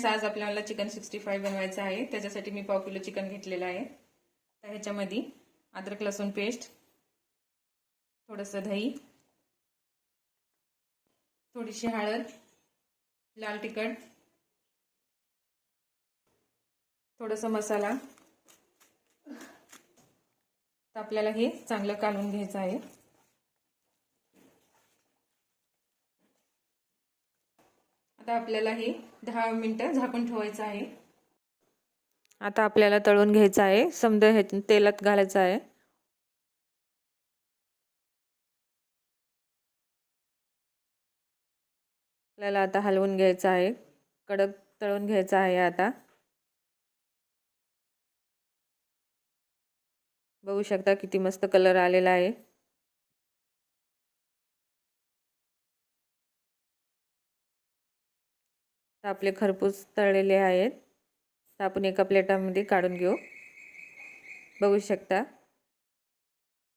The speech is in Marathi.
फ्रेंड्स, आज आपल्याला चिकन 65 बनवायचं आहे। त्याच्यासाठी मी 1/2 किलो चिकन घेतलेलं आहे। तर ह्याच्यामध्ये अद्रक लसूण पेस्ट, थोडंसं दही, थोडीशी हळद, लाल तिखट, थोडासा मसाला। तर आपल्याला हे चांगलं कालवून घ्यायचं आहे। आता आपल्याला हे 10 मिनिटं झाकून ठेवायचं आहे। आता आपल्याला तळून घ्यायचं आहे। समजा हे तेलात घालायचं आहे। आपल्याला आता हलवून घ्यायचं आहे। कडक तळून घ्यायचं आहे। आता बघू शकता किती मस्त कलर आलेला आहे। तर आपले खरपूस तळलेले आहेत। तर आपण एका प्लेटामध्ये काढून घेऊ। बघू शकता